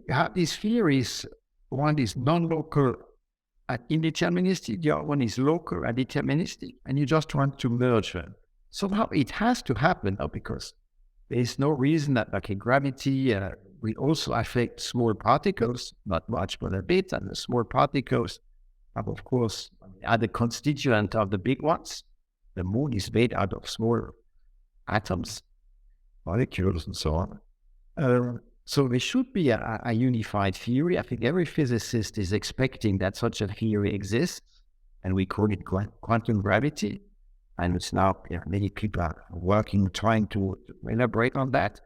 you have these theories. One is non-local and indeterministic, the other one is local and deterministic, and you just want to merge them. Somehow it has to happen now, because there is no reason that, like, gravity will also affect small particles, not much, but a bit, and the small particles have, of course, are the constituent of the big ones. The moon is made out of small atoms, molecules, and so on. So there should be a unified theory. I think every physicist is expecting that such a theory exists, and we call it quantum gravity. And it's now, many people are working, trying to elaborate on that.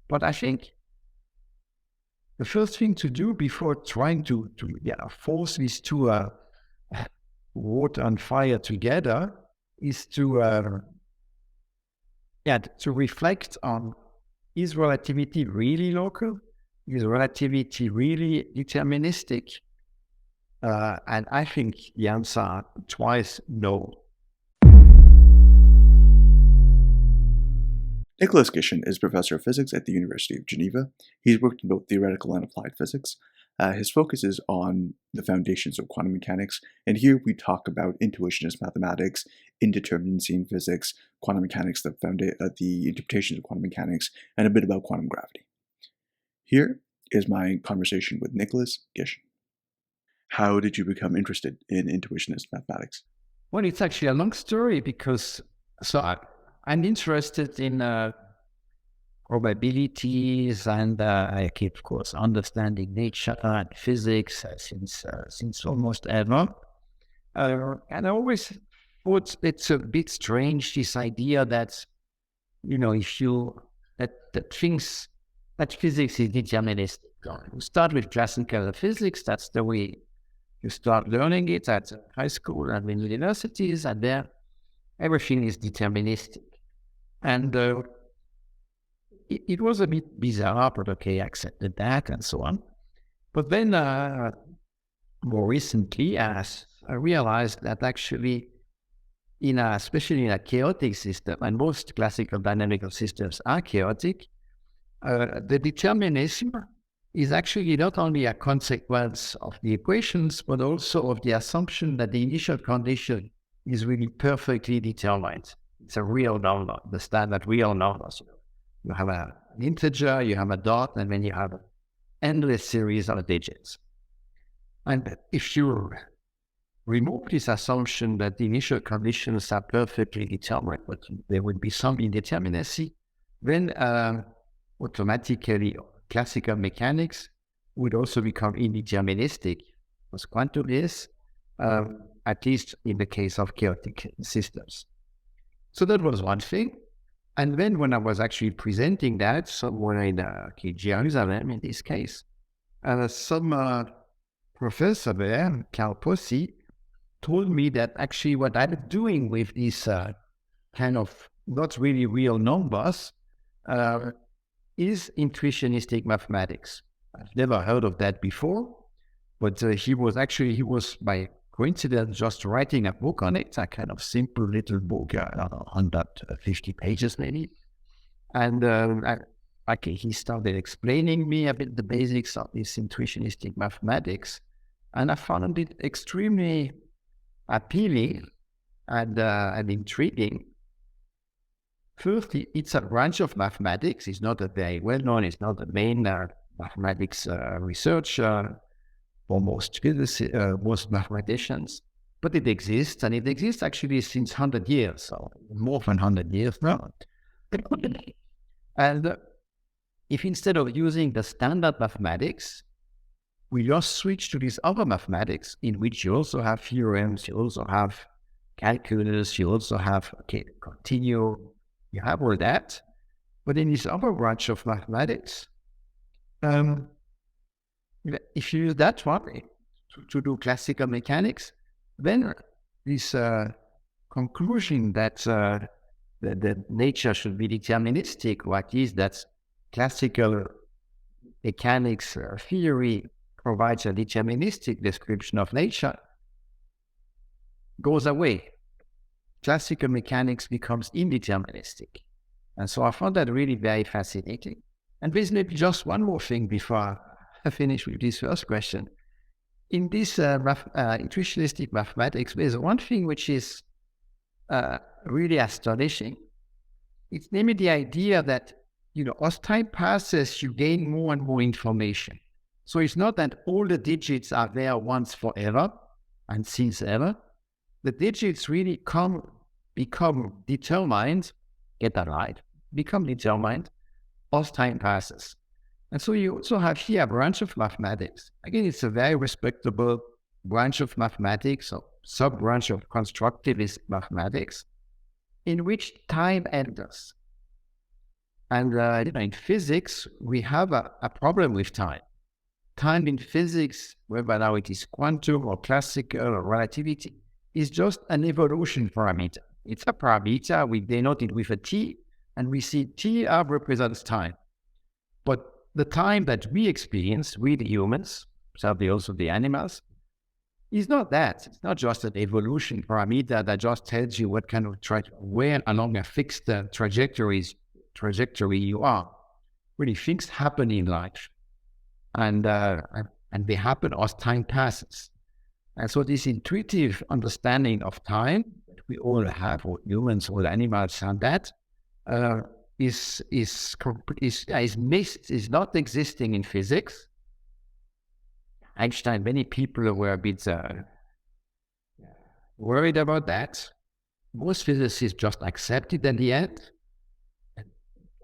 But I think the first thing to do before trying to force these two water and fire together is to reflect on, is relativity really local? Is relativity really deterministic? And I think the answer twice no. Nicolas Gisin is professor of physics at the University of Geneva. He's worked in both theoretical and applied physics. His focus is on the foundations of quantum mechanics, and here we talk about intuitionist mathematics, indeterminacy in physics, quantum mechanics, the interpretations of quantum mechanics, and a bit about quantum gravity. Here is my conversation with Nicolas Gisin. How did you become interested in intuitionist mathematics? Well, it's actually a long story, because I'm interested in probabilities, and I keep, of course, understanding nature and physics since almost ever. And I always thought it's a bit strange, this idea that, that physics is deterministic. You start with classical physics, that's the way you start learning it at high school and in universities, and there everything is deterministic. And it was a bit bizarre, but okay, I accepted that and so on. But then more recently, I realized that actually, especially in a chaotic system, and most classical dynamical systems are chaotic, the determinism is actually not only a consequence of the equations, but also of the assumption that the initial condition is really perfectly determined. It's a real number, the standard real numbers. You have an integer, you have a dot, and then you have an endless series of digits. And if you remove this assumption that the initial conditions are perfectly determined, but there would be some indeterminacy, then automatically classical mechanics would also become indeterministic, as quantum is, at least in the case of chaotic systems. So that was one thing. And then when I was actually presenting that somewhere in Jerusalem, in this case, some professor there, Carl Possi, told me that actually what I'm doing with these kind of not really real numbers is intuitionistic mathematics. I've never heard of that before, but he was by coincidence just writing a book on it, a kind of simple little book, 150 pages maybe. And he started explaining me a bit the basics of this intuitionistic mathematics, and I found it extremely appealing and intriguing. First, it's a branch of mathematics. It's not a very well known. It's not the main mathematics research for most physicists, most mathematicians, but it exists, and it exists actually since 100 years, so more than 100 years now. And if instead of using the standard mathematics, we just switch to this other mathematics in which you also have theorems, you also have calculus, you also have continuum, you have all that. But in this other branch of mathematics, if you use that one to do classical mechanics, then this conclusion that that nature should be deterministic, or at least that classical mechanics theory provides a deterministic description of nature, goes away. Classical mechanics becomes indeterministic. And so I found that really very fascinating. And there's maybe just one more thing before finish with this first question. In this intuitionistic mathematics, there's one thing which is really astonishing. It's namely the idea that, as time passes, you gain more and more information. So it's not that all the digits are there once forever and since ever. The digits really become determined, get that right, become determined as time passes. And so you also have here a branch of mathematics. Again, it's a very respectable branch of mathematics, or sub-branch of constructivist mathematics, in which time enters. And in physics, we have a problem with time. Time in physics, whether now it is quantum or classical or relativity, is just an evolution parameter. It's a parameter, we denote it with a t, and we see t represents time. But the time that we experience, we the humans, sadly also the animals, is not that. It's not just an evolution parameter that just tells you what kind of where along a fixed trajectory you are. Really, things happen in life, and they happen as time passes. And so this intuitive understanding of time that we all have, all humans, all animals have that, is missed, is not existing in physics. Einstein, many people were a bit worried about that. Most physicists just accept it at the end.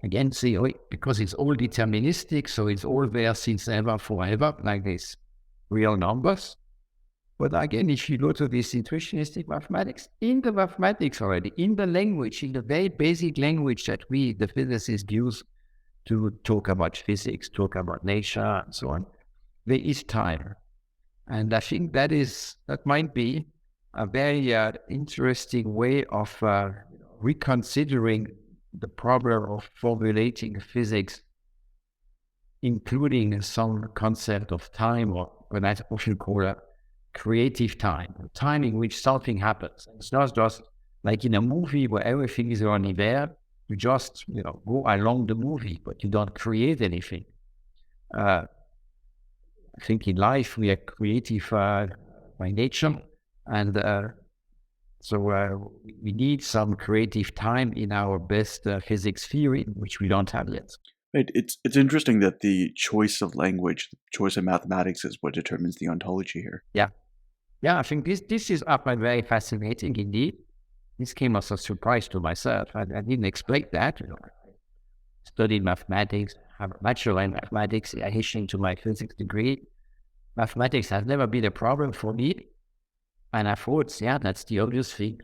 Again, see, because it's all deterministic, so it's all there since ever, forever, like these real numbers. But again, if you go to this intuitionistic mathematics, in the mathematics already, in the language, in the very basic language that we, the physicists, use to talk about physics, talk about nature, and so on, there is time. And I think that might be a very interesting way of reconsidering the problem of formulating physics, including some concept of time, or what I often call a creative time, time in which something happens. It's not just like in a movie where everything is already there. You just, go along the movie, but you don't create anything. I think in life we are creative by nature, and so we need some creative time in our best physics theory, which we don't have yet. Right. It's interesting that the choice of language, the choice of mathematics, is what determines the ontology here. Yeah, I think this is very fascinating indeed. This came as a surprise to myself. I didn't expect that. I studied mathematics, have a bachelor in mathematics in addition to my physics degree. Mathematics has never been a problem for me. And I thought, that's the obvious thing.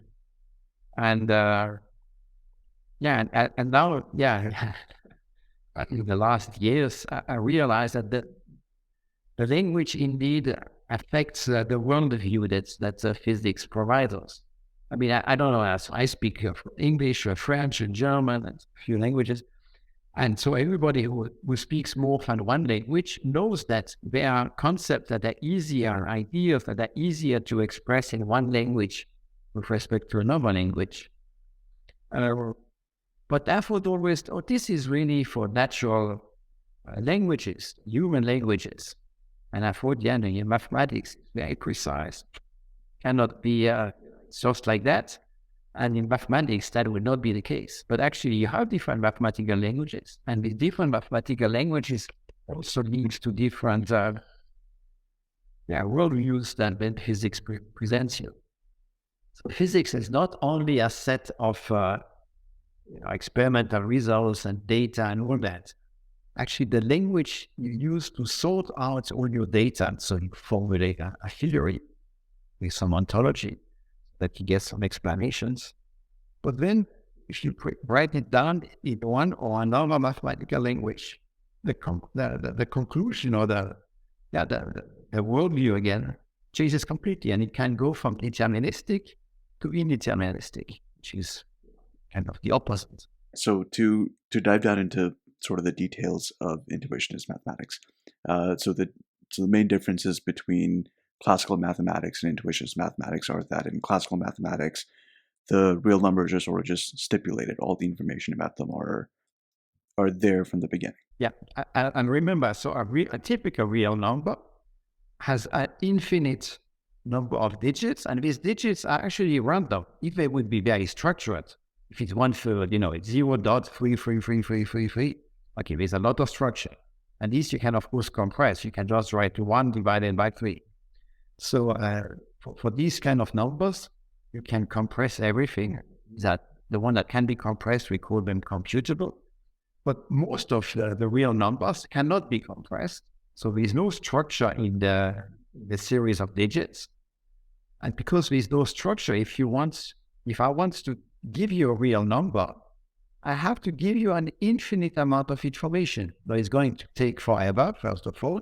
And and now, in the last years, I realized that the language indeed affects the worldview that physics provides us. I mean, I don't know, I speak English, French, and German, and a few languages. And so everybody who speaks more than one language knows that there are concepts that are easier, ideas that are easier to express in one language with respect to another language. But I thought always, this is really for natural languages, human languages. And I thought, the mathematics is very precise. Cannot be just like that. And in mathematics, that would not be the case. But actually, you have different mathematical languages. And with different mathematical languages also leads to different worldviews that physics presents you. So physics is not only a set of experimental results and data and all that. Actually, the language you use to sort out all your data, so you formulate a theory with some ontology that you get some explanations. But then, if you write it down in one or another mathematical language, the conclusion or the worldview again changes completely, and it can go from deterministic to indeterministic, which is kind of the opposite. So to dive down into sort of the details of intuitionist mathematics, so the main differences between classical mathematics and intuitionist mathematics are that in classical mathematics, the real numbers are sort of just stipulated. All the information about them are are there from the beginning. Yeah, and remember, so a typical real number has an infinite number of digits, and these digits are actually random. If they would be very structured, if it's 1/3, it's 0.33333. Okay, there's a lot of structure. And this you can, of course, compress. You can just write 1 divided by 3. So for these kind of numbers, you can compress everything. That the one that can be compressed, we call them computable. But most of the real numbers cannot be compressed. So there's no structure in the series of digits. And because there's no structure, if I want to give you a real number, I have to give you an infinite amount of information. But it's going to take forever, first of all.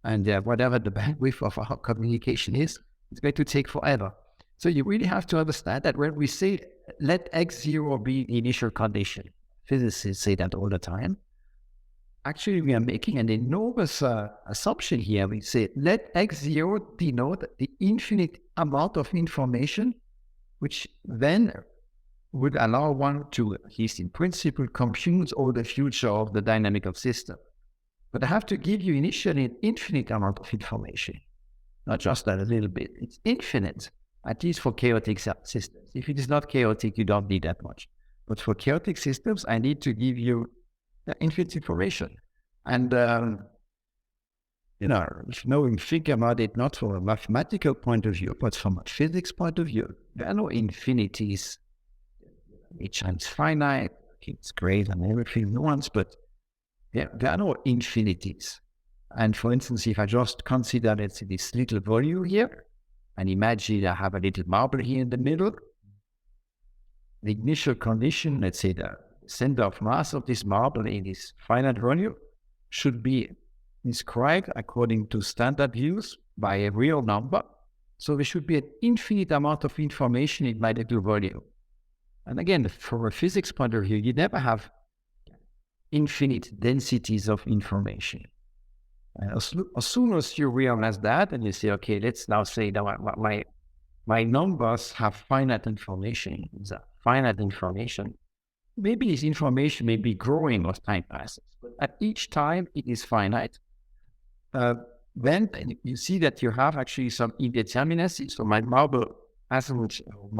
And whatever the bandwidth of our communication is, it's going to take forever. So you really have to understand that when we say, let x0 be the initial condition, physicists say that all the time. Actually, we are making an enormous assumption here. We say, let x0 denote the infinite amount of information, which then would allow one to, at least in principle, compute all the future of the dynamical system. But I have to give you initially an infinite amount of information, not just a little bit. It's infinite, at least for chaotic systems. If it is not chaotic, you don't need that much. But for chaotic systems, I need to give you infinite information. And, if you think about it, not from a mathematical point of view, but from a physics point of view, there are no infinities. Each time's finite, it's great and everything once, but there are no infinities. And for instance, if I just consider, let's say, this little volume here, and imagine I have a little marble here in the middle, the initial condition, let's say the center of mass of this marble in this finite volume, should be described according to standard views by a real number. So there should be an infinite amount of information in my little volume. And again, from a physics point of view, you never have infinite densities of information. As soon as you realize that, and you say, okay, let's now say that my numbers have finite information. It's a finite information. Maybe this information may be growing as time passes, but at each time it is finite. Then you see that you have actually some indeterminacy. So my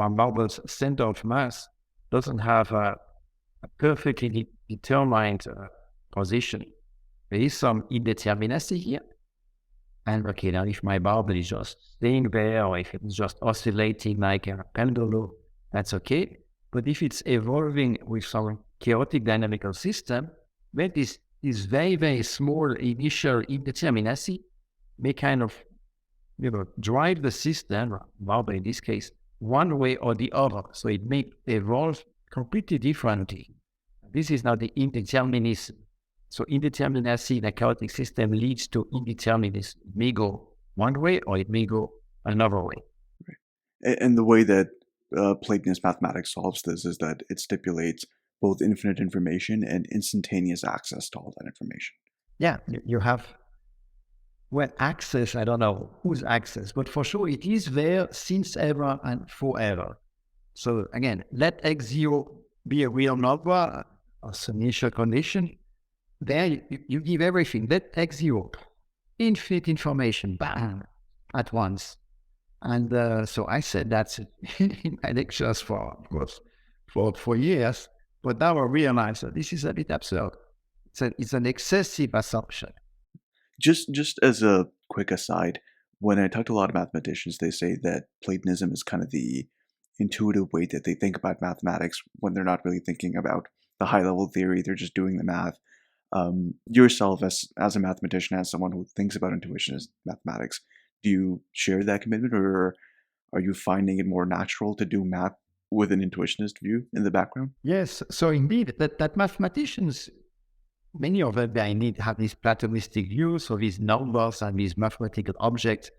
marble's center of mass doesn't have a perfectly determined position. There is some indeterminacy here. And okay, now if my marble is just staying there, or if it's just oscillating like a pendulum, that's okay. But if it's evolving with some chaotic dynamical system, then this very, very small initial indeterminacy may kind of, drive the system, marble in this case, one way or the other. So it may evolve completely differently. This is now the indeterminism. So indeterminacy in a chaotic system leads to indeterminism. It may go one way or it may go another way. Right. And the way that Platonist mathematics solves this is that it stipulates both infinite information and instantaneous access to all that information. Yeah, you have, access, I don't know whose access, but for sure it is there since ever and forever. So again, let x0 be a real number as an initial condition. There you give everything. Let x0, infinite information, bam, at once. And so I said that's in my lectures for years. But now I realize that this is a bit absurd. It's an excessive assumption. Just as a quick aside, when I talk to a lot of mathematicians, they say that Platonism is kind of the intuitive way that they think about mathematics when they're not really thinking about the high-level theory. They're just doing the math. Yourself, as a mathematician, as someone who thinks about intuitionist mathematics, do you share that commitment, or are you finding it more natural to do math with an intuitionist view in the background? Yes. So indeed, that mathematicians, many of them, they have this Platonistic view. So these numbers and these mathematical objects,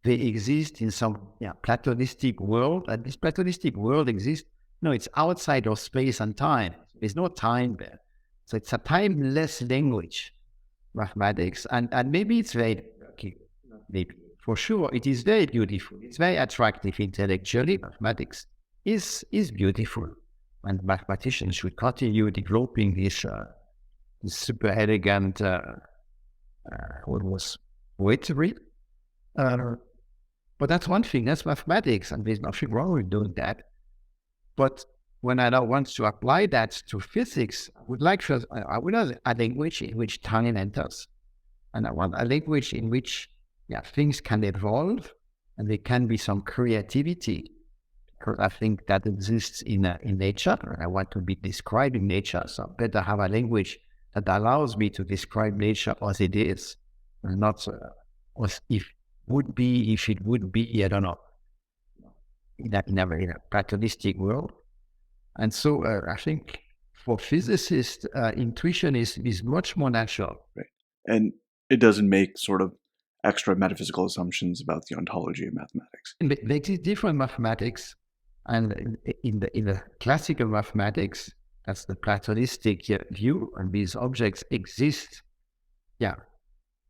they exist in some Platonistic world. And this Platonistic world exists, it's outside of space and time. There's no time there. So it's a timeless language, mathematics. And maybe it's very, maybe for sure, it is very beautiful. It's very attractive intellectually. Mathematics is beautiful. And mathematicians should continue developing this super elegant, what was poetry. But that's one thing, that's mathematics, and there's nothing wrong with doing that. But when I now want to apply that to physics, I would have a language in which time enters. And I want a language in which things can evolve and there can be some creativity. Because I think that exists in nature. I want to be describing nature, so I better have a language that allows me to describe nature as it is, and not as if it would be, I don't know, in a platonistic world. And so I think for physicists, intuitionism is much more natural. Right. And it doesn't make sort of extra metaphysical assumptions about the ontology of mathematics. It makes it different mathematics. And in the classical mathematics, that's the Platonistic view, and these objects exist,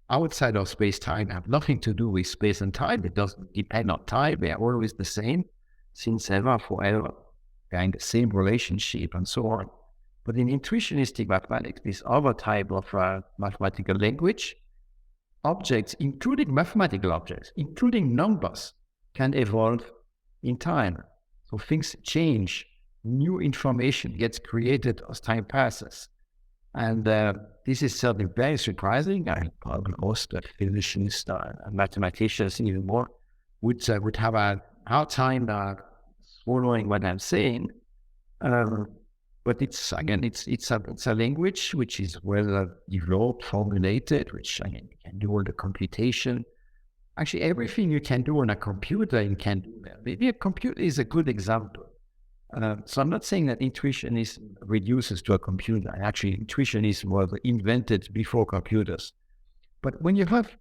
outside of space-time, have nothing to do with space and time. It doesn't depend on time. They are always the same, since ever, forever. They're in the same relationship and so on. But in intuitionistic mathematics, this other type of mathematical language, objects, including mathematical objects, including numbers, can evolve in time. So things change, new information gets created as time passes. And this is certainly very surprising. I probably most physicists and mathematicians even more would have a hard time swallowing what I'm saying. But it's a language which is well developed, formulated, which can do all the computation. Actually, everything you can do on a computer, you can do that. Maybe a computer is a good example. So I'm not saying that intuitionism reduces to a computer. Actually, intuitionism was invented before computers. But when you have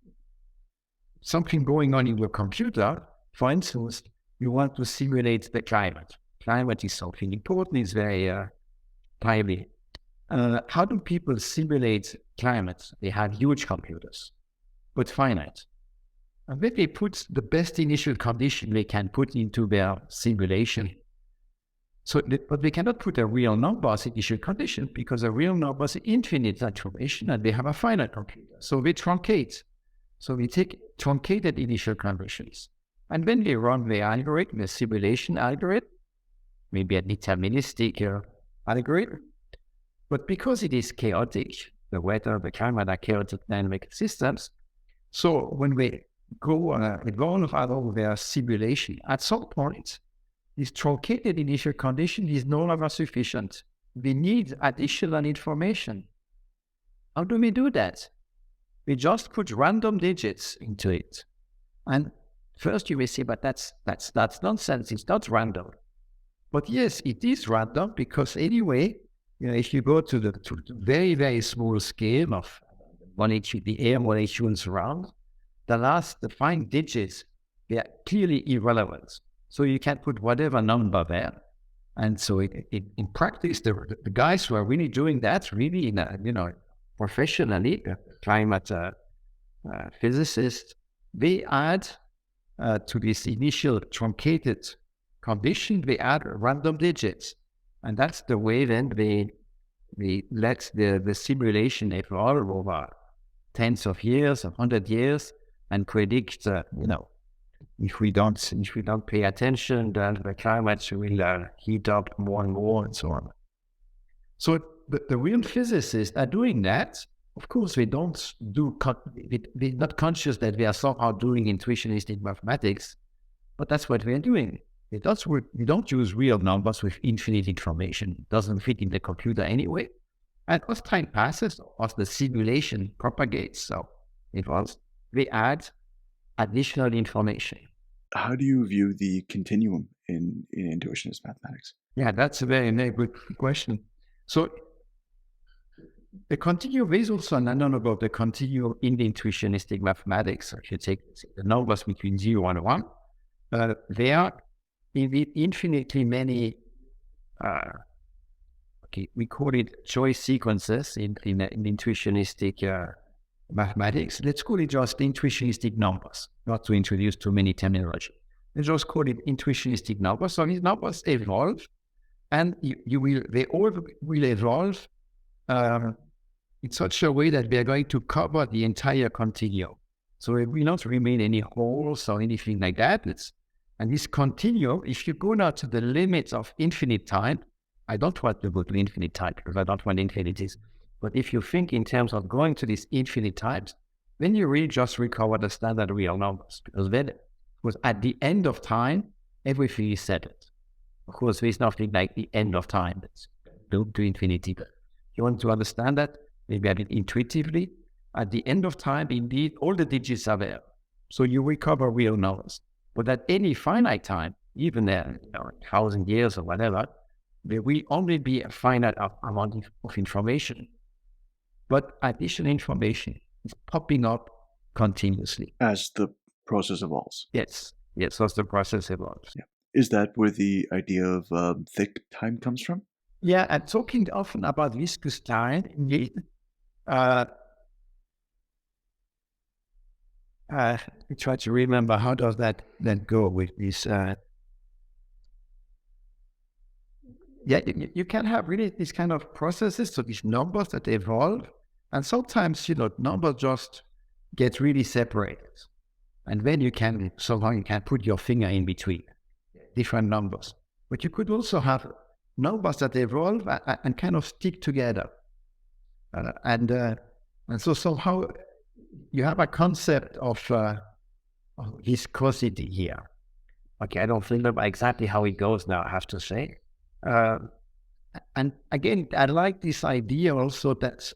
something going on in your computer, for instance, you want to simulate the climate. Climate is something important, it's very timely. How do people simulate climate? They have huge computers, but finite. And then they put the best initial condition they can put into their simulation. But they cannot put a real number as initial condition, because a real number is infinite information and they have a finite computer. So they truncate. So we take truncated initial conditions. And then they run the algorithm, the simulation algorithm, maybe a deterministic algorithm. But because it is chaotic, the weather, the climate are chaotic dynamic systems. So when we go evolve out of their simulation, at some point, this truncated initial condition is no longer sufficient. We need additional information. How do we do that? We just put random digits into it. And first you may say, but that's nonsense. It's not random. But yes, it is random, because anyway, if you go to the very, very small scale of the air molecules around, the fine digits, they are clearly irrelevant. So you can put whatever number there. And so in practice, the guys who are really doing that, really professionally, climate physicists, they add to this initial truncated condition, they add random digits. And that's the way then they let the simulation evolve over tens of years, 100 years, and predict, if we don't pay attention, then the climate will heat up more and more, and so on. So the real physicists are doing that. Of course, they're not conscious that they are somehow doing intuitionistic mathematics, but that's what we're doing. We don't use real numbers with infinite information. It doesn't fit in the computer anyway. And as time passes, as the simulation propagates, so we add additional information. How do you view the continuum in intuitionist mathematics? Yeah, that's a very, very good question. So the continuum is also an analog of the continuum in the intuitionistic mathematics. So if you take the numbers between 0 and 1, there are infinitely many, we call it choice sequences in intuitionistic mathematics. Let's call it just intuitionistic numbers, not to introduce too many terminology. Let's just call it intuitionistic numbers. So these numbers evolve, and they all will evolve in such a way that we are going to cover the entire continuum. So it will not remain any holes or anything like that. And this continuum, if you go now to the limits of infinite time, I don't want to go to infinite time because I don't want infinities. But if you think in terms of going to these infinite times, then you really just recover the standard real numbers. Because at the end of time, everything is settled. Of course, there's nothing like the end of time that's built to infinity. But you want to understand that, maybe a bit intuitively, at the end of time, indeed, all the digits are there. So you recover real numbers. But at any finite time, even 1,000 years or whatever, there will only be a finite amount of information. But additional information is popping up continuously. As the process evolves. Yes, as the process evolves. Yeah. Is that where the idea of thick time comes from? Yeah, I'm talking often about viscous time. Indeed. I try to remember how does that go with this. You can have really these kind of processes, so these numbers that evolve, and sometimes numbers just get really separated, and then you can put your finger in between different numbers. But you could also have numbers that evolve and kind of stick together, and so somehow you have a concept of viscosity here. Okay, I don't remember exactly how it goes now, I have to say. And again, I like this idea also that,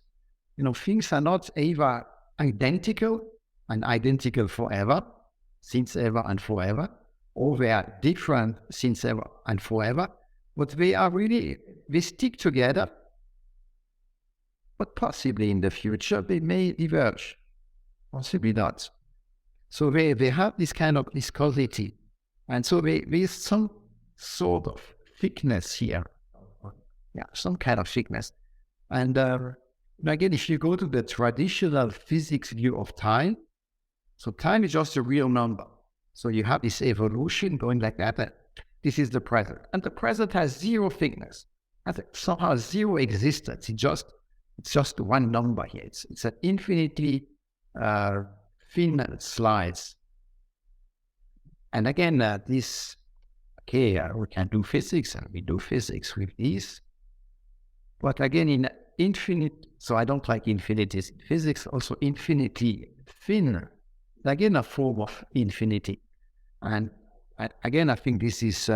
things are not ever identical forever, since ever and forever, or they are different since ever and forever, but they stick together, but possibly in the future they may diverge. Possibly not. So they have this kind of viscosity. And so there's some sort of thickness here. Yeah, some kind of thickness. And again, if you go to the traditional physics view of time, so time is just a real number. So you have this evolution going like that. This is the present. And the present has zero thickness. Has somehow zero existence. It's just one number here. It's an infinitely thin slides. And again, we can do physics, and we do physics with these. But again, in infinite, so I don't like infinities. In physics, also infinitely thin. Again, a form of infinity. And again, I think this is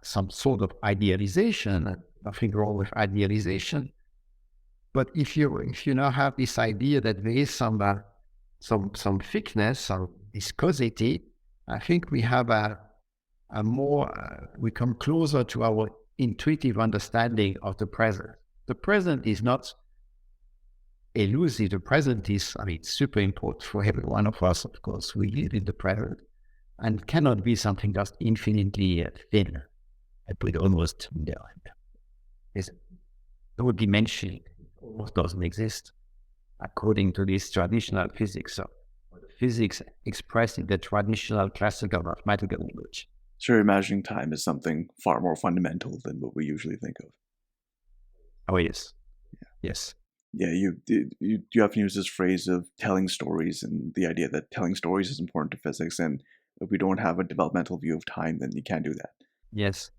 some sort of idealization. Nothing wrong with idealization. But if you now have this idea that there is some thickness, some viscosity, I think we have we come closer to our intuitive understanding of the present. The present is not elusive. The present is, super important for every one of us. Of course, we live in the present, and cannot be something just infinitely thin. I put almost there would be mentioning. Almost doesn't exist according to this traditional physics. So physics expressed in the traditional classical mathematical language. So you're imagining time as something far more fundamental than what we usually think of. Oh, yes. Yeah. Yes. Yeah, you often use this phrase of telling stories, and the idea that telling stories is important to physics, and if we don't have a developmental view of time, then you can't do that. Yes.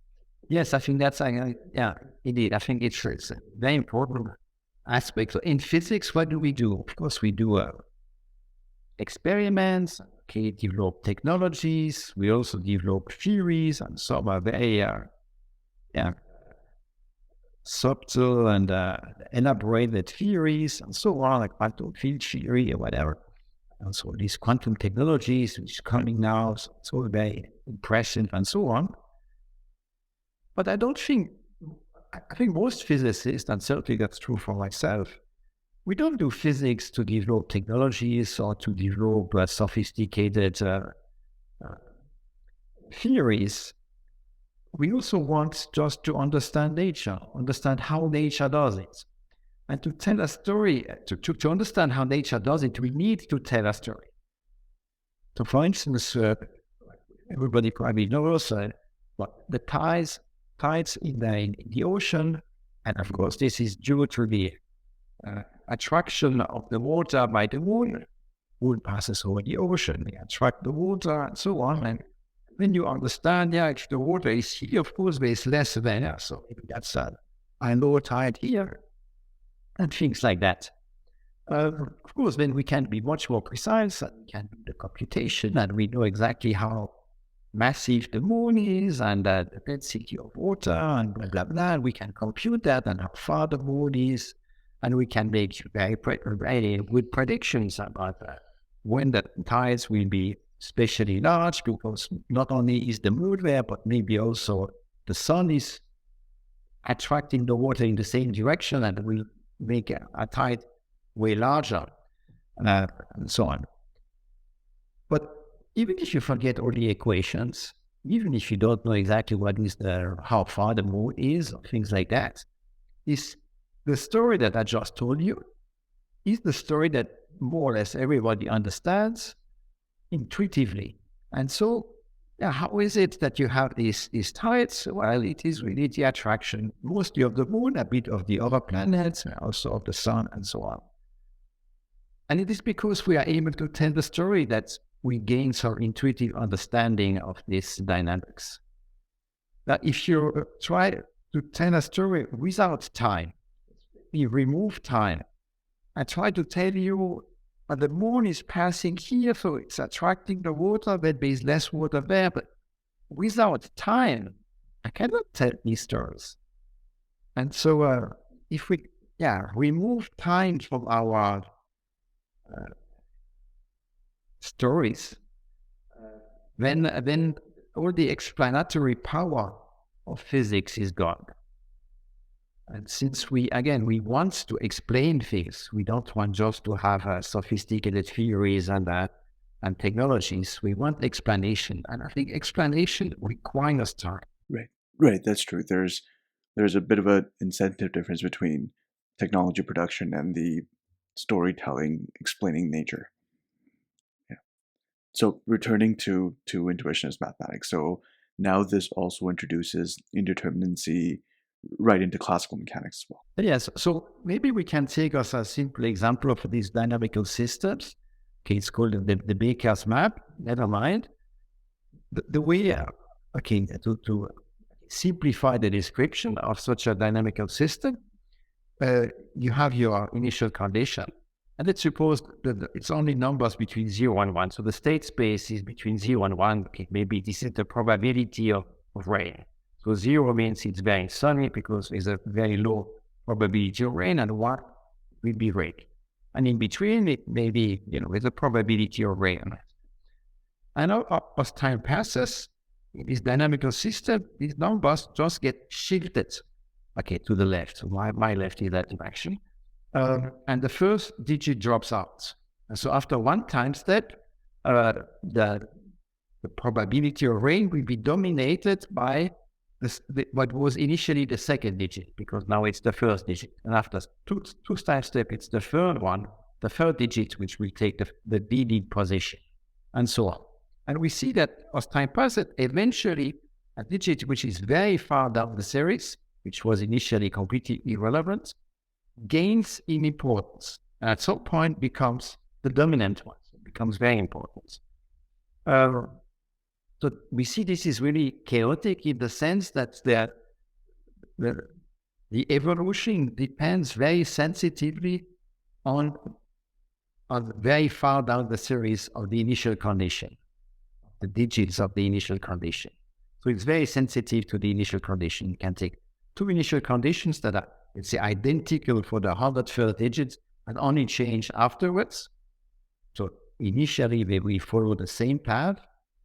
Yes, I think that's, indeed. I think it's a very important aspect. So in physics, what do we do? Of course, we do experiments, develop technologies. We also develop theories, and some are very subtle and elaborated theories, and so on, like quantum field theory or whatever. And so these quantum technologies, which are coming now, so very impressive and so on. But I think most physicists, and certainly that's true for myself, we don't do physics to develop technologies or to develop sophisticated theories. We also want just to understand nature, understand how nature does it. And to tell a story, to understand how nature does it, we need to tell a story. So for instance, everybody probably knows the tides in the ocean And of course, this is due to the attraction of the water by the moon. Moon passes over the ocean, they attract the water and so on. And when you understand, if the water is here, of course, there is less there. So maybe that's a low tide here and things like that. Of course, then we can be much more precise and we can do the computation and we know exactly how massive the moon is and the density of water and blah, blah, blah. And we can compute that and how far the moon is. And we can make very good predictions about when the tides will be especially large, because not only is the moon there, but maybe also the sun is attracting the water in the same direction and will make a tide way larger, and so on. But even if you forget all the equations, even if you don't know exactly what is how far the moon is, or things like that, the story that I just told you is the story that more or less everybody understands intuitively. And so, how is it that you have these tides? Well, it is really the attraction, mostly of the moon, a bit of the other planets, also of the sun, and so on. And it is because we are able to tell the story that we gain some intuitive understanding of these dynamics. Now, if you try to tell a story without time, you remove time, I try to tell you the moon is passing here, so it's attracting the water, but there is less water there. But without time, I cannot tell these stories. And so if we remove time from our stories, then all the explanatory power of physics is gone. And since we want to explain things, we don't want just to have sophisticated theories and technologies. We want explanation, and I think explanation requires time. Right. That's true. There's a bit of an incentive difference between technology production and the storytelling, explaining nature. Yeah. So returning to intuitionist mathematics. So now this also introduces indeterminacy right into classical mechanics as well. Yes, so maybe we can take as a simple example of these dynamical systems. Okay, it's called the Baker's map. Never mind. The way, to simplify the description of such a dynamical system, you have your initial condition. And let's suppose that it's only numbers between 0 and 1. So the state space is between 0 and 1. Okay, maybe this is the probability of rain. So 0 means it's very sunny because there's a very low probability of rain, and 1 will be rain. And in between, it may be, there's a probability of rain. And as time passes, in this dynamical system, these numbers just get shifted, to the left. So my left is that direction. And the first digit drops out. And so after one time step, the probability of rain will be dominated by what was initially the second digit, because now it's the first digit. And after two time step, it's the third digit, which will take the leading position, and so on. And we see that as time passes, eventually a digit which is very far down the series, which was initially completely irrelevant, gains in importance. And at some point becomes the dominant one. It becomes very important. So we see this is really chaotic in the sense that the evolution depends very sensitively on very far down the series of the initial condition, the digits of the initial condition. So it's very sensitive to the initial condition. You can take two initial conditions that are, let's say, identical for the 101st digits and only change afterwards. So initially they will follow the same path,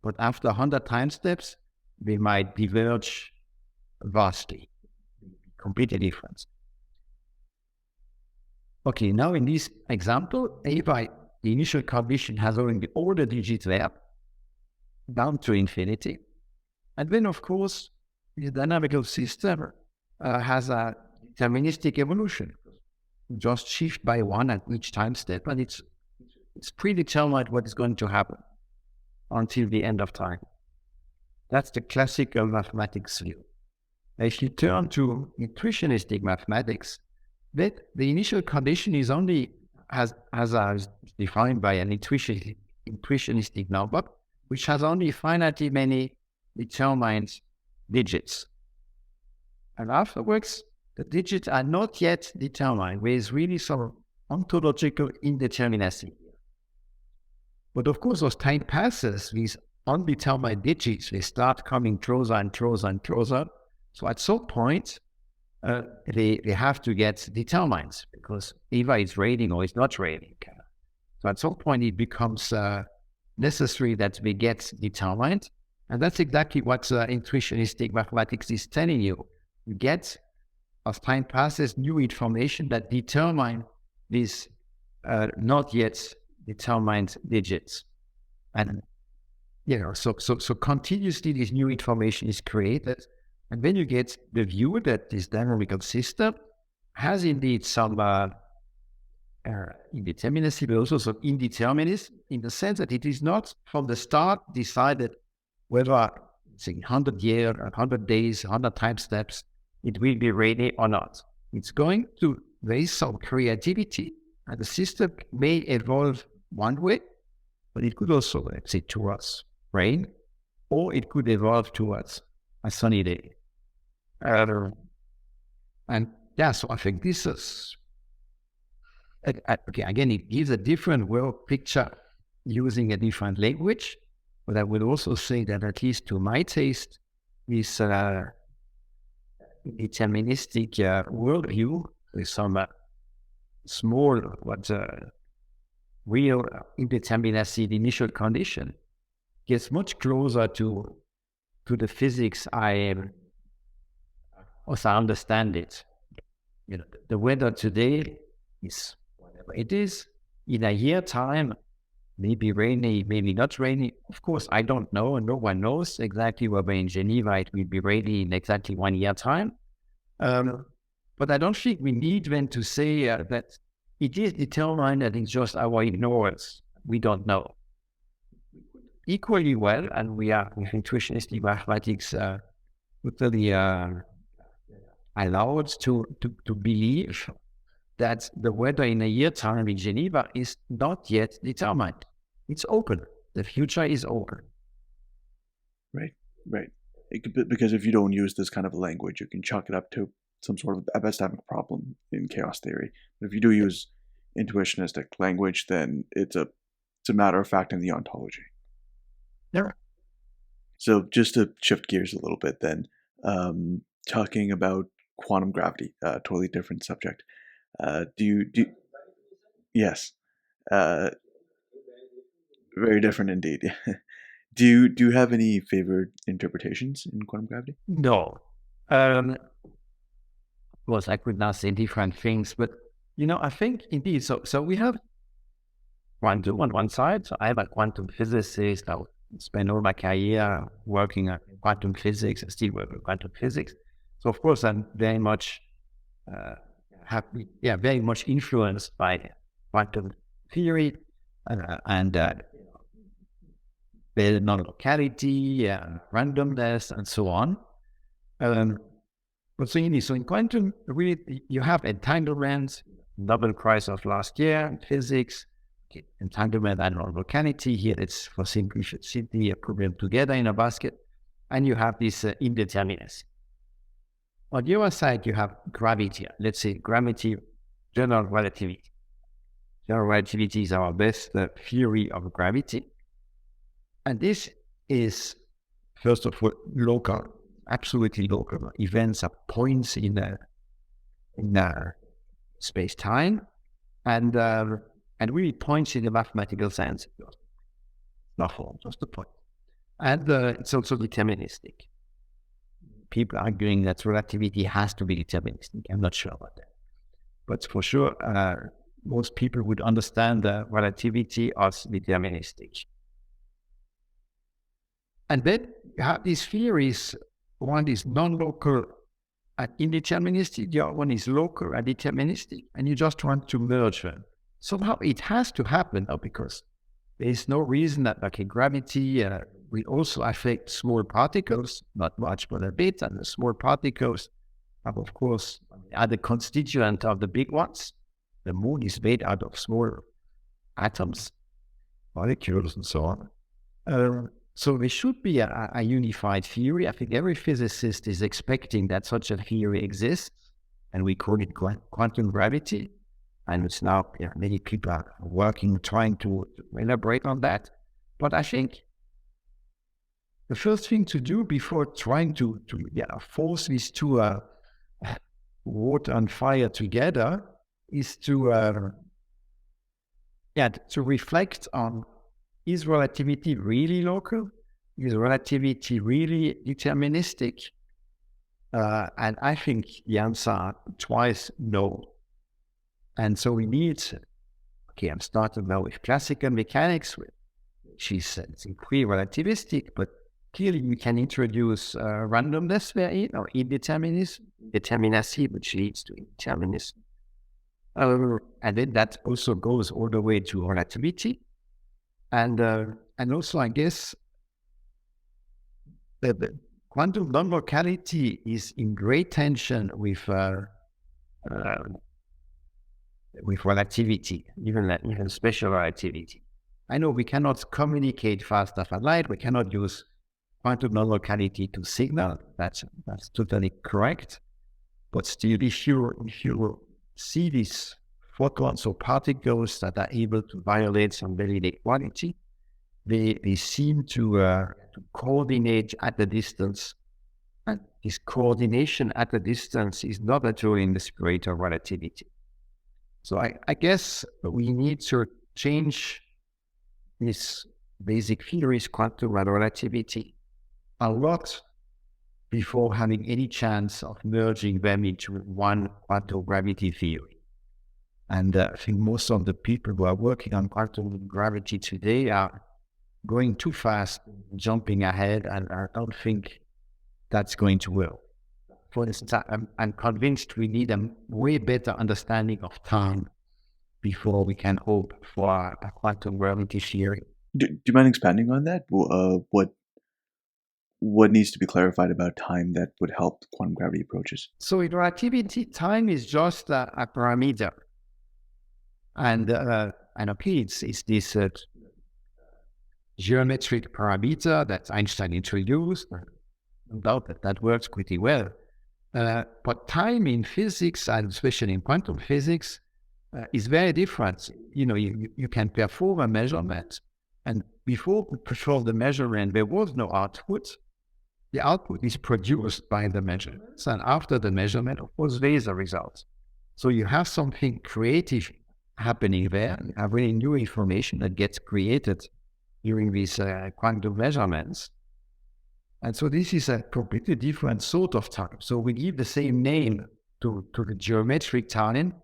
but after 100 time steps, they might diverge vastly, completely different. Okay, now in this example, if the initial condition has only all the digits there, down to infinity. And then, of course, this dynamical system has a deterministic evolution. Just shift by one at each time step, and it's predetermined what is going to happen until the end of time. That's the classical mathematics view. if you turn to intuitionistic mathematics, that the initial condition is only as defined by an intuitionistic number, which has only finitely many determined digits. And afterwards, the digits are not yet determined. There is really some ontological indeterminacy. But of course, as time passes, these undetermined digits, they start coming closer and closer and closer. So at some point, they have to get determined, because either it's raining or it's not raining. So at some point, it becomes necessary that we get determined. And that's exactly what intuitionistic mathematics is telling you. You get, as time passes, new information that determine these not yet determined digits. And, so continuously this new information is created. And then you get the view that this dynamical system has indeed some indeterminacy, but also some indeterminism, in the sense that it is not from the start decided whether, say, 100 years, 100 days, 100 time steps, it will be ready or not. It's going to raise some creativity, and the system may evolve one way, but it could also, let's say, towards rain, or it could evolve towards a sunny day. So I think this is, okay, again, it gives a different world picture using a different language, but I would also say that, at least to my taste, this deterministic worldview with some small but real indeterminacy, the initial condition, gets much closer to the physics as I understand it. The weather today is whatever it is. In a year time, maybe rainy, maybe not rainy. Of course, I don't know, and no one knows exactly whether in Geneva it will be rainy in exactly 1 year time. But I don't think we need then to say that it is determined, that it's just our ignorance. We don't know. Equally well, and we are with intuitionistic mathematics totally allowed to believe that the weather in a year time in Geneva is not yet determined. It's open. The future is open. Right. Because if you don't use this kind of language, you can chalk it up to some sort of epistemic problem in chaos theory. But if you do use intuitionistic language, then it's a matter of fact in the ontology. Yeah. So just to shift gears a little bit then, talking about quantum gravity, totally different subject. Yes. Very different indeed. Do you have any favorite interpretations in quantum gravity? No. Of course, I could now say different things, but I think indeed. So we have quantum on one side. So I'm a quantum physicist. I spent all my career working on quantum physics. I still work with quantum physics. So of course, I'm very much very much influenced by quantum theory and nonlocality and randomness and so on. But so in quantum, really, you have entanglement, Nobel Prize of last year in physics, entanglement and nonlocality. Here it's for simplicity, put them together in a basket, and you have this indeterminacy. On the other side, you have gravity. Let's say gravity, general relativity. General relativity is our best theory of gravity. And this is, first of all, local, absolutely local. Events are points in space-time, and really points in the mathematical sense. Not form, just a point. And it's also deterministic. People arguing that relativity has to be deterministic. I'm not sure about that. But for sure, most people would understand relativity as deterministic. And then you have these theories. One is non-local and indeterministic. The other one is local and deterministic. And you just want to merge them. Somehow it has to happen now, because there is no reason that gravity will also affect small particles, not much, but a bit. And the small particles have, of course, are the constituent of the big ones. The moon is made out of small atoms, molecules, and so on. So there should be a unified theory. I think every physicist is expecting that such a theory exists, and we call it quantum gravity. And it's now many people are working, trying to elaborate on that. But I think the first thing to do before trying to force these two water and fire together is to reflect on, is relativity really local? Is relativity really deterministic? And I think the answer twice no. And so we need, I'm starting now with classical mechanics, which is pre-relativistic, but clearly you can introduce randomness there, or indeterminacy, which leads to indeterminism. And then that also goes all the way to relativity. And also, I guess, the quantum non-locality is in great tension with relativity, even special relativity. I know we cannot communicate faster than light. We cannot use quantum non-locality to signal. That's totally correct. But still, if you see these photons or particles that are able to violate some very inequality, they seem to coordinate at a distance. And this coordination at a distance is not at all in the spirit of relativity. So I guess we need to change these basic theories, quantum and relativity, a lot before having any chance of merging them into one quantum gravity theory. And I think most of the people who are working on quantum gravity today are going too fast, jumping ahead, and I don't think that's going to work. For instance, I'm convinced we need a way better understanding of time before we can hope for a quantum gravity theory. Do you mind expanding on that? What needs to be clarified about time that would help quantum gravity approaches? So in relativity, time is just a parameter. And okay, it's this geometric parameter that Einstein introduced. No doubt that works pretty well. But time in physics, and especially in quantum physics, is very different. You can perform a measurement, and before we perform the measurement, there was no output. The output is produced by the measurements, and after the measurement, of course, there is a result. So you have something creative happening there. You have really new information that gets created during these quantum measurements. And so this is a completely different sort of time. So we give the same name to the geometric time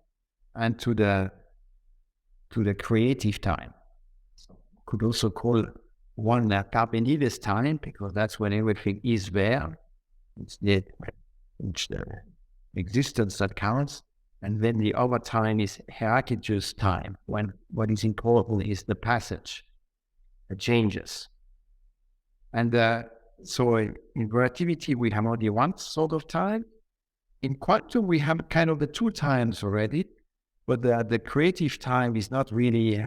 and to the creative time. So could also call one Parmenides time, because that's when everything is there. It's the existence that counts. And then the other time is Heraclitus time, when what is important is the passage, the changes. And so in relativity, we have only one sort of time. In quantum, we have kind of the two times already, but the creative time is not really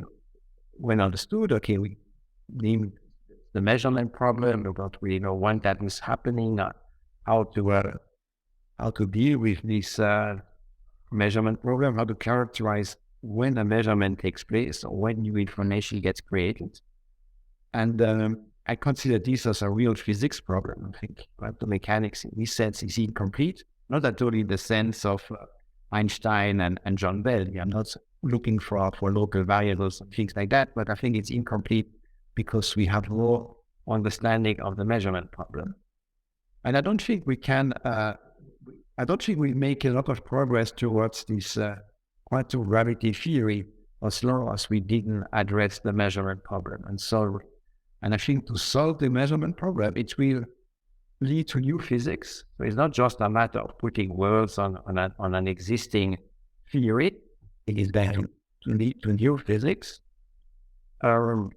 well understood. Okay, we name the measurement problem, we don't really know when that is happening, how to deal with this measurement problem, how to characterize when a measurement takes place or when new information gets created. And I consider this as a real physics problem. I think quantum mechanics in this sense is incomplete, not at all in the sense of Einstein and John Bell. I'm not looking for local variables and things like that, but I think it's incomplete because we have more understanding of the measurement problem. And I don't think we can, I don't think we make a lot of progress towards this quantum gravity theory as long as we didn't address the measurement problem and solve it. And I think to solve the measurement problem, it will lead to new physics. So it's not just a matter of putting words on an existing theory. It is going to lead to new physics. And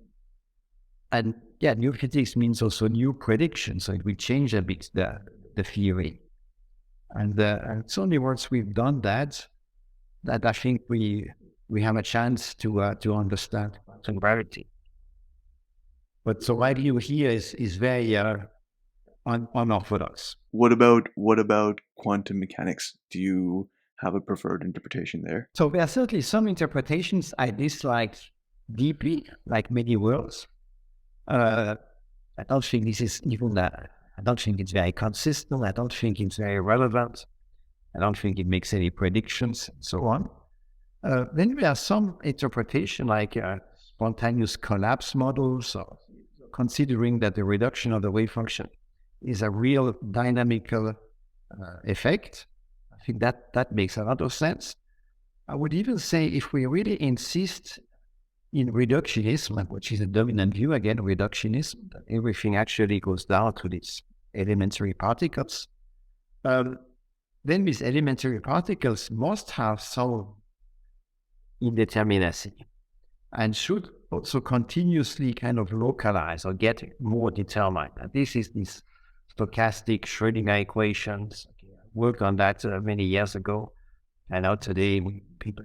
And yeah, new physics means also new predictions. So it will change a bit the theory. And it's only once we've done that I think we have a chance to understand singularity. But so my view here is very unorthodox. What about quantum mechanics? Do you have a preferred interpretation there? So there are certainly some interpretations I dislike deeply, like many worlds. I don't think this is even that. I don't think it's very consistent. I don't think it's very relevant. I don't think it makes any predictions and so on. Then there are some interpretation like spontaneous collapse models, or considering that the reduction of the wave function is a real dynamical effect. I think that makes a lot of sense. I would even say if we really insist in reductionism, which is a dominant view, again, reductionism, that everything actually goes down to these elementary particles, then these elementary particles must have some indeterminacy and should also continuously kind of localize or get more determined. And this is this stochastic Schrödinger equations. I worked on that many years ago. And now today people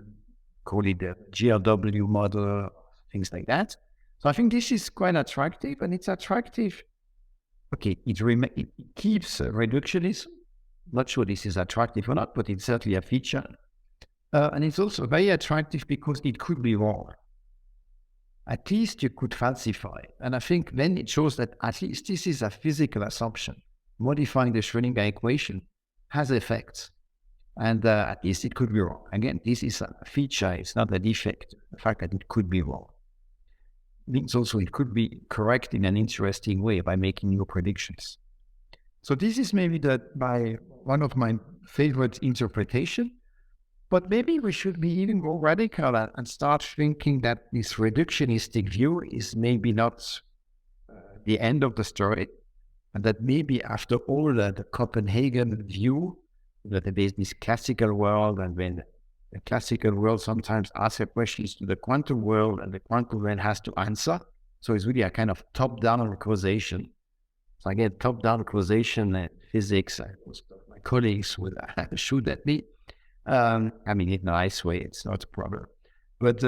call it the GRW model, things like that. So I think this is quite attractive, and it's attractive. Okay, it keeps reductionism. Not sure this is attractive or not, but it's certainly a feature. And it's also very attractive because it could be wrong. At least you could falsify. And I think then it shows that at least this is a physical assumption. Modifying the Schrödinger equation has effects. And at least it could be wrong. Again, this is a feature, it's not a defect. The fact that it could be wrong means also it could be correct in an interesting way by making new predictions. So this is maybe one of my favorite interpretation. But maybe we should be even more radical and start thinking that this reductionistic view is maybe not the end of the story, and that maybe after all the Copenhagen view, that there is this classical world, and when the classical world sometimes asks questions to the quantum world, and the quantum world has to answer. So it's really a kind of top-down causation. So again, top-down causation and physics, most of my colleagues would shoot at me. I mean, in a nice way, it's not a problem. But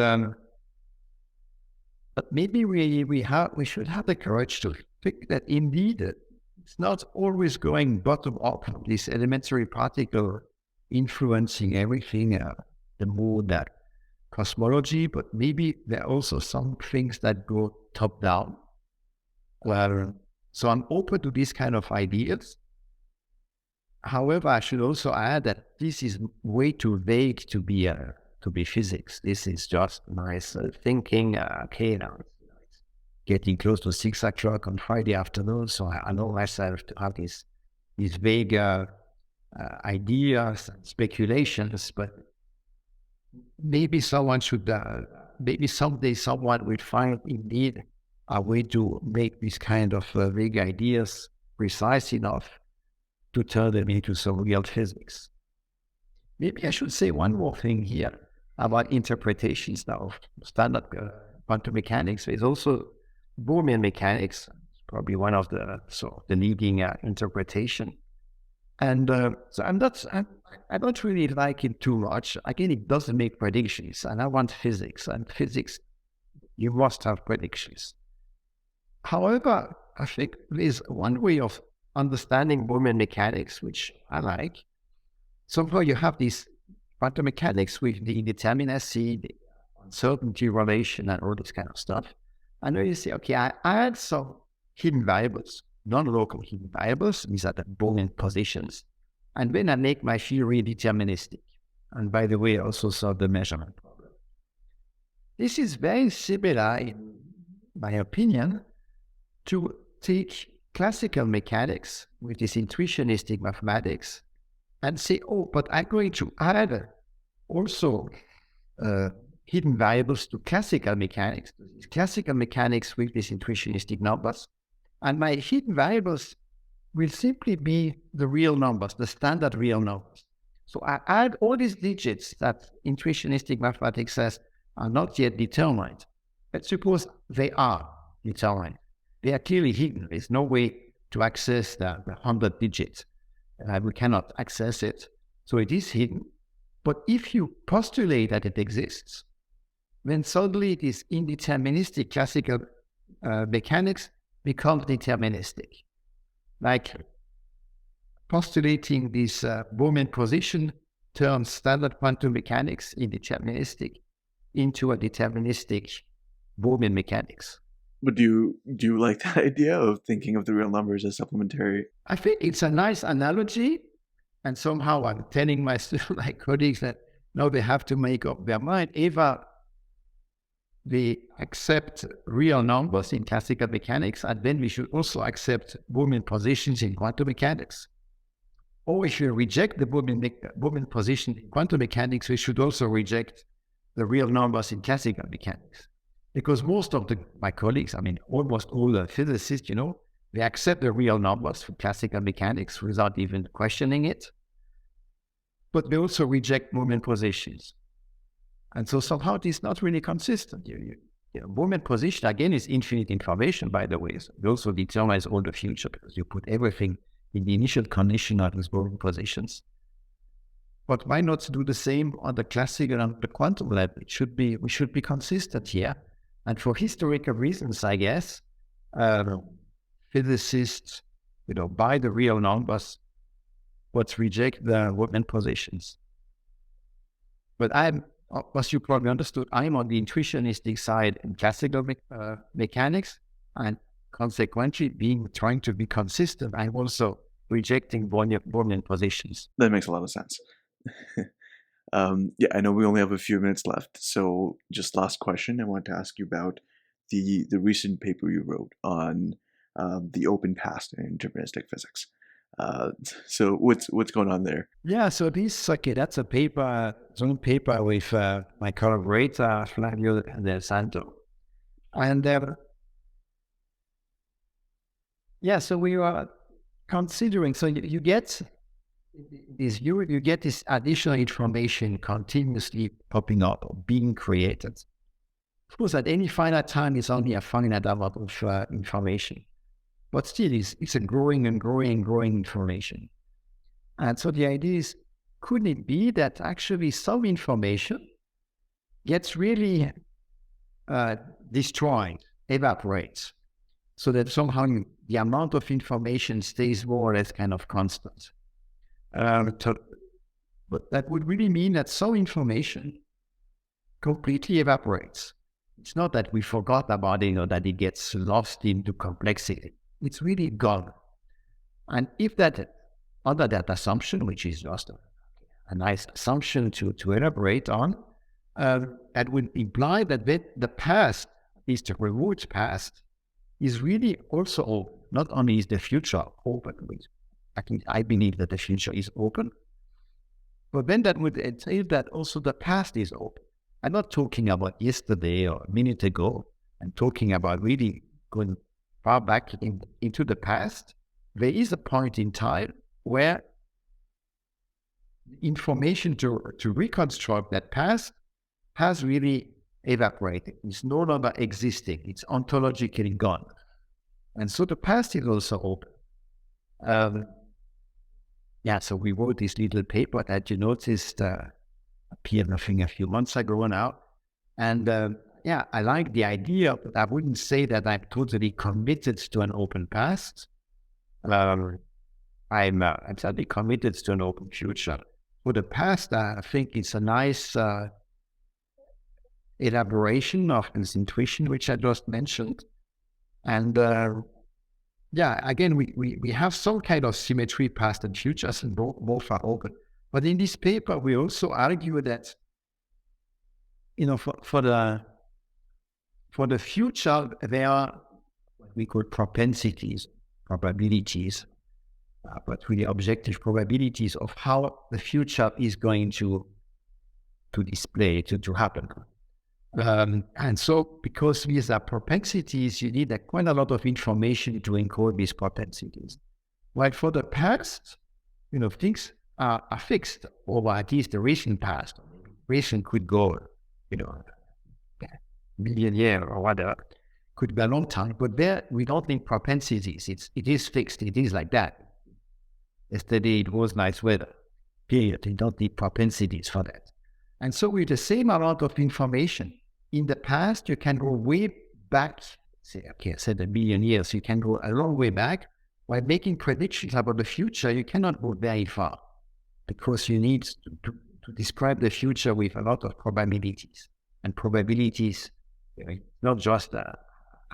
maybe we should have the courage to think that indeed it's not always going bottom up, this elementary particle influencing everything, the moon, that cosmology, but maybe there are also some things that go top down. So I'm open to these kind of ideas. However, I should also add that this is way too vague to be physics. This is just nice thinking. Okay, now it's getting close to 6 o'clock on Friday afternoon, so I know myself to have these vague ideas and speculations. But maybe maybe someday someone will find indeed a way to make these kind of vague ideas precise enough to turn them into some real physics. Maybe I should say one more thing here about interpretations now of standard quantum mechanics. There's also Bohmian mechanics, probably one of the leading interpretation. And so I don't really like it too much. Again, it doesn't make predictions, and I want physics. And physics, you must have predictions. However, I think there's one way of understanding Bohmian mechanics, which I like. Somehow you have this quantum mechanics with the indeterminacy, the uncertainty relation, and all this kind of stuff. And then you say, okay, I add some hidden variables, non-local hidden variables, these are the Bohmian positions. And then I make my theory deterministic. And by the way, I also solve the measurement problem. This is very similar, in my opinion, to take classical mechanics with this intuitionistic mathematics and say, oh, but I'm going to add also hidden variables to classical mechanics, classical mechanics with these intuitionistic numbers. And my hidden variables will simply be the real numbers, the standard real numbers. So I add all these digits that intuitionistic mathematics says are not yet determined. Let's suppose they are determined. they are clearly hidden. There's no way to access the 100 digits. We cannot access it. So it is hidden. But if you postulate that it exists, then suddenly this indeterministic classical mechanics becomes deterministic. Like postulating this Bohmian position turns standard quantum mechanics indeterministic into a deterministic Bohmian mechanics. But do you like that idea of thinking of the real numbers as supplementary? I think it's a nice analogy, and somehow I'm telling my colleagues that no, they have to make up their mind. Either they accept real numbers in classical mechanics, and then we should also accept Bohmian positions in quantum mechanics. Or if you reject the Bohmian position in quantum mechanics, we should also reject the real numbers in classical mechanics. Because most of my colleagues, almost all the physicists, they accept the real numbers for classical mechanics without even questioning it. But they also reject Bohmian positions. And so somehow it is not really consistent. Bohmian position, again, is infinite information, by the way. So it also determines all the future because you put everything in the initial condition of these Bohmian positions. But why not do the same on the classical and the quantum level? We should be consistent here. And for historical reasons, I guess, physicists, buy the real numbers, but reject the Bohmian positions. But as you probably understood, I'm on the intuitionistic side in classical mechanics, and consequently, trying to be consistent, I'm also rejecting Bohmian positions. That makes a lot of sense. I know we only have a few minutes left, so just last question. I want to ask you about the recent paper you wrote on the open past in deterministic physics. So what's going on there? Yeah, so that's a paper, joint paper with my collaborator Flavio Del Santo, and so we are considering. So you get this additional information continuously popping up or being created. Of course, at any finite time, it's only a finite amount of information, but still, it's a growing and growing and growing information. And so the idea is, could it be that actually some information gets really destroyed, evaporates, so that somehow the amount of information stays more or less kind of constant? But that would really mean that some information completely evaporates. It's not that we forgot about it or that it gets lost into complexity. It's really gone. And if that, under that assumption, which is just a nice assumption to elaborate on, that would imply that the past, at least the remote past, is really also open. Not only is the future open, I believe that the future is open, but then that would entail that also the past is open. I'm not talking about yesterday or a minute ago. I'm talking about really going far back into the past. There is a point in time where information to reconstruct that past has really evaporated. It's no longer existing. It's ontologically gone. And so the past is also open. So we wrote this little paper that you noticed appeared, I think, a few months ago now. And I like the idea, but I wouldn't say that I'm totally committed to an open past. I'm certainly committed to an open future. For the past, I think it's a nice elaboration of this intuition, which I just mentioned. And again, we have some kind of symmetry, past and futures, and both are open. But in this paper, we also argue that, for the future, there are what we call propensities, probabilities, but really objective probabilities of how the future is going to display, to happen. And so, because these are propensities, you need quite a lot of information to encode these propensities. While for the past, things are fixed, or at least the recent past. Recent could go, million years or whatever, could be a long time, but there we don't need propensities. It is fixed. It is like that. Yesterday it was nice weather. Period. You don't need propensities for that. And so with the same amount of information, in the past you can go way back. Say, okay, I said 1 billion years. You can go a long way back. While making predictions about the future, you cannot go very far because you need to describe the future with a lot of probabilities. And probabilities, not just a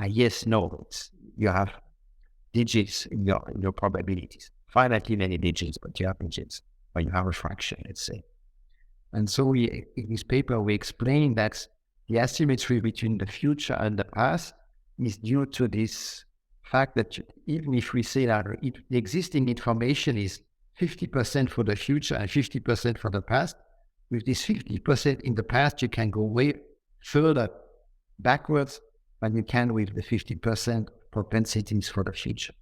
yes, no. You have digits in your probabilities. Finitely many digits, but you have digits, or you have a fraction, let's say. And so in this paper, we explain that the asymmetry between the future and the past is due to this fact that even if we say that the existing information is 50% for the future and 50% for the past, with this 50% in the past, you can go way further backwards than you can with the 50% propensities for the future.